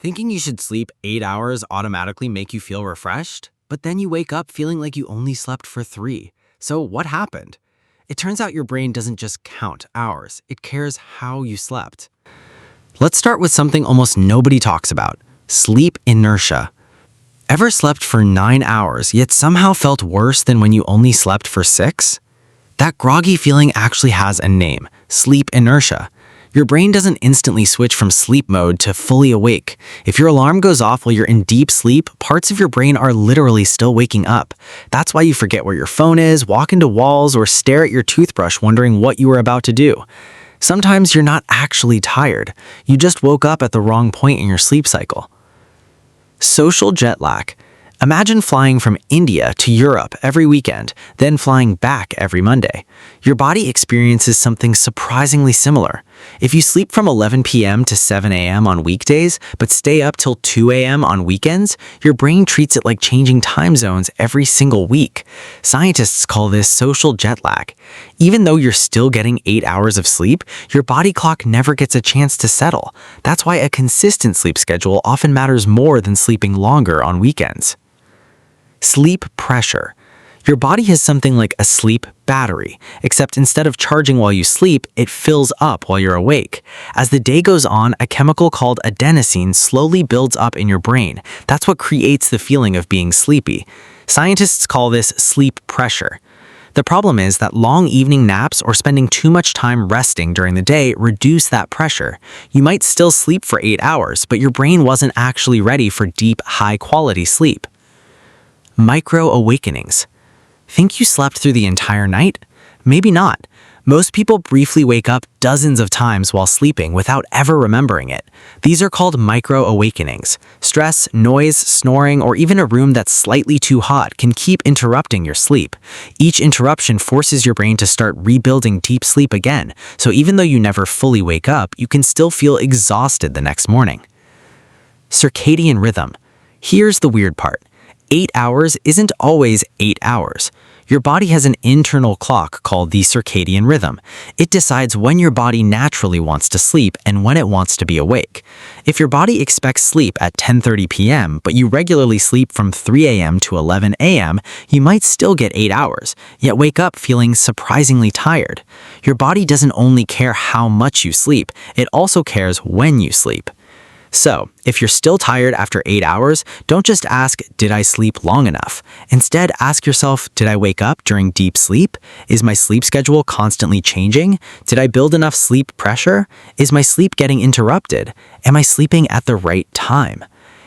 Thinking you should sleep 8 hours automatically make you feel refreshed, but then you wake up feeling like you only slept for 3. So what happened? It turns out your brain doesn't just count hours, it cares how you slept. Let's start with something almost nobody talks about: sleep inertia. Ever slept for 9 hours yet somehow felt worse than when you only slept for 6? That groggy feeling actually has a name: sleep inertia. Your brain doesn't instantly switch from sleep mode to fully awake. If your alarm goes off while you're in deep sleep, parts of your brain are literally still waking up. That's why you forget where your phone is, walk into walls, or stare at your toothbrush wondering what you were about to do. Sometimes you're not actually tired. You just woke up at the wrong point in your sleep cycle. Social jet lag. Imagine flying from India to Europe every weekend, then flying back every Monday. Your body experiences something surprisingly similar. If you sleep from 11 p.m. to 7 a.m. on weekdays, but stay up till 2 a.m. on weekends, your brain treats it like changing time zones every single week. Scientists call this social jet lag. Even though you're still getting 8 hours of sleep, your body clock never gets a chance to settle. That's why a consistent sleep schedule often matters more than sleeping longer on weekends. Sleep pressure. Your body has something like a sleep battery, except instead of charging while you sleep, it fills up while you're awake. As the day goes on, a chemical called adenosine slowly builds up in your brain. That's what creates the feeling of being sleepy. Scientists call this sleep pressure. The problem is that long evening naps or spending too much time resting during the day reduce that pressure. You might still sleep for 8 hours, but your brain wasn't actually ready for deep, high-quality sleep. Micro-awakenings. Think you slept through the entire night? Maybe not. Most people briefly wake up dozens of times while sleeping without ever remembering it. These are called micro-awakenings. Stress, noise, snoring, or even a room that's slightly too hot can keep interrupting your sleep. Each interruption forces your brain to start rebuilding deep sleep again, so even though you never fully wake up, you can still feel exhausted the next morning. Circadian rhythm. Here's the weird part. 8 hours isn't always 8 hours. Your body has an internal clock called the circadian rhythm. It decides when your body naturally wants to sleep and when it wants to be awake. If your body expects sleep at 10:30 p.m., but you regularly sleep from 3 a.m. to 11 a.m., you might still get 8 hours, yet wake up feeling surprisingly tired. Your body doesn't only care how much you sleep, it also cares when you sleep. So, if you're still tired after 8 hours, don't just ask, did I sleep long enough? Instead, ask yourself, did I wake up during deep sleep? Is my sleep schedule constantly changing? Did I build enough sleep pressure? Is my sleep getting interrupted? Am I sleeping at the right time?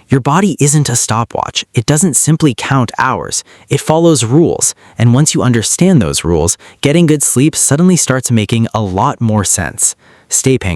Your body isn't a stopwatch. It doesn't simply count hours. It follows rules. And once you understand those rules, getting good sleep suddenly starts making a lot more sense. Stay paying